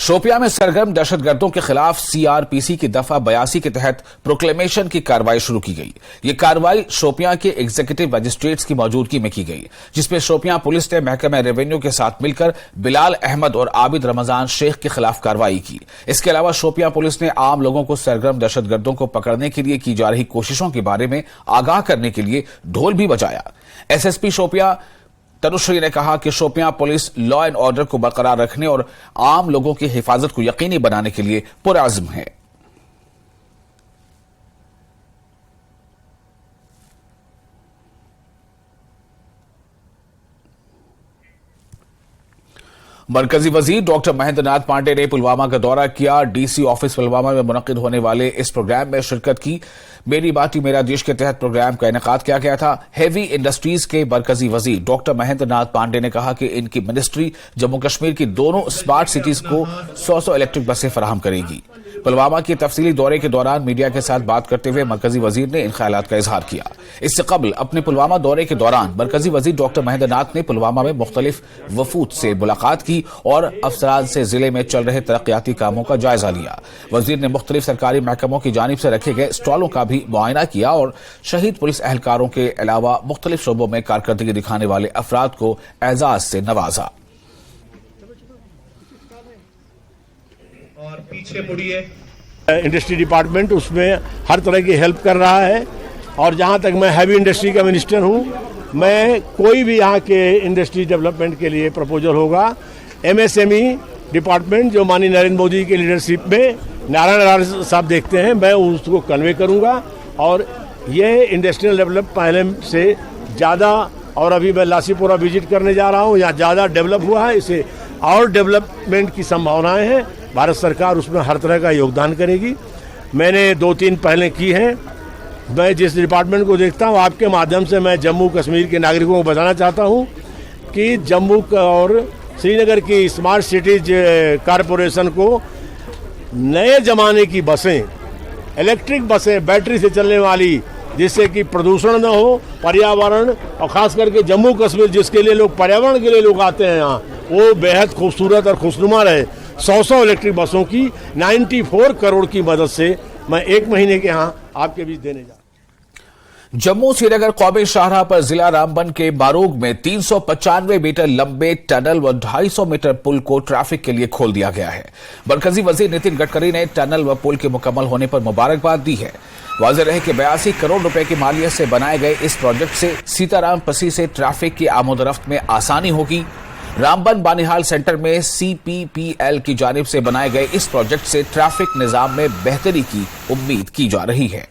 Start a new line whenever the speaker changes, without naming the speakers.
शोपियां में सरगर्म दहशतगर्दों के खिलाफ सीआरपीसी की दफा 82 के तहत प्रोक्लेमेशन की कार्रवाई शुरू की गई। ये कार्रवाई शोपियां के एग्जीक्यूटिव मजिस्ट्रेट्स की मौजूदगी में की गई, जिसमें शोपियां पुलिस ने महकमा रेवेन्यू के साथ मिलकर बिलाल अहमद और आबिद रमजान शेख के खिलाफ कार्रवाई की। इसके अलावा शोपियां पुलिस ने आम लोगों को सरगर्म दहशतगर्दों को पकड़ने के लिए की जा रही कोशिशों के बारे में आगाह करने के लिए ढोल भी बजाया। एसएसपी शोपियां तनुश्री ने कहा कि Shopian police law and order को बरकरार रखने और आम लोगों की हिफाजत को यकीनी बनाने के लिए पुरअज़्म है। मरकजी वजीर डॉक्टर महेंद्र नाथ पांडे ने पुलवामा का दौरा किया। डीसी ऑफिस पुलवामा में मुनक्किद होने वाले इस प्रोग्राम में शिरकत की। मेरी माटी मेरा देश के तहत प्रोग्राम का इनेकाद किया गया था। हेवी इंडस्ट्रीज के मरकजी वजीर डॉक्टर महेंद्र नाथ पांडे ने कहा कि इनकी मिनिस्ट्री जम्मू कश्मीर की दोनों स्मार्ट सिटीज को 100 इलेक्ट्रिक बसें फराहम करेगी। पुलवामा के तफसीली दौरे के दौरान मीडिया के साथ बात करते हुए मरकजी वजीर ने इन ख्यालात का इजहार किया। इससे कबल अपने पुलवामा दौरे के दौरान मरकजी वजीर डॉक्टर महेंद्र नाथ ने पुलवामा में मुख्तलिफ वफूद से मुलाकात की और अफसरान से जिले में चल रहे तरक्याती कामों का जायजा लिया। वजीर ने मुख्तलिफ सरकारी महकमों की जानिब से रखे गए स्टॉलों का भी मुआयना किया और शहीद पुलिस एहलकारों के अलावा मुख्तलिफ शोबों में कारकर्दगी दिखाने वाले अफराद को एजाज से नवाजा।
और पीछे मुड़िए। इंडस्ट्री डिपार्टमेंट उसमें हर तरह की हेल्प कर रहा है और जहां तक मैं हैवी इंडस्ट्री का मिनिस्टर हूं, मैं कोई भी यहाँ के इंडस्ट्री डेवलपमेंट के लिए प्रपोजल होगा, एमएसएमई डिपार्टमेंट जो माननीय नरेंद्र मोदी की लीडरशिप में नारायण साहब देखते हैं, मैं उसको कन्वे करूंगा और ये इंडस्ट्रियल डेवलप पहले से ज़्यादा, और अभी मैं लासीपुरा विजिट करने जा रहा हूँ, यहाँ ज़्यादा डेवलप हुआ है, इसे और डेवलपमेंट की संभावनाएं हैं। भारत सरकार उसमें हर तरह का योगदान करेगी। मैंने 2-3 पहले की हैं। मैं जिस डिपार्टमेंट को देखता हूँ, आपके माध्यम से मैं जम्मू कश्मीर के नागरिकों को बताना चाहता हूँ कि जम्मू और श्रीनगर की स्मार्ट सिटीज कारपोरेशन को नए ज़माने की बसें, इलेक्ट्रिक बसें, बैटरी से चलने वाली, जिससे कि प्रदूषण न हो, पर्यावरण, और ख़ास करके जम्मू कश्मीर जिसके लिए लोग पर्यावरण के लिए लोग आते हैं यहाँ, वो बेहद खूबसूरत और खुशनुमा रहे। 100 इलेक्ट्रिक बसों की 94 करोड़ की मदद से मैं 1 महीने के यहाँ आपके बीच देने जा।
जम्मू श्रीनगर कौमी शाहराह पर जिला रामबन के बारूग में 395 मीटर लंबे टनल व 250 मीटर पुल को ट्रैफिक के लिए खोल दिया गया है। मरकजी वजीर नितिन गडकरी ने टनल व पुल के मुकम्मल होने पर मुबारकबाद दी है। वाज़ेह रहे कि 82 करोड़ रुपए की मालियत से बनाए गए इस प्रोजेक्ट से सीताराम पसी से ट्रैफिक की आमोदरफ्त में आसानी होगी। रामबन बानिहाल सेंटर में CPPL की जानिब से बनाए गए इस प्रोजेक्ट से ट्रैफिक निजाम में बेहतरी की उम्मीद की जा रही है।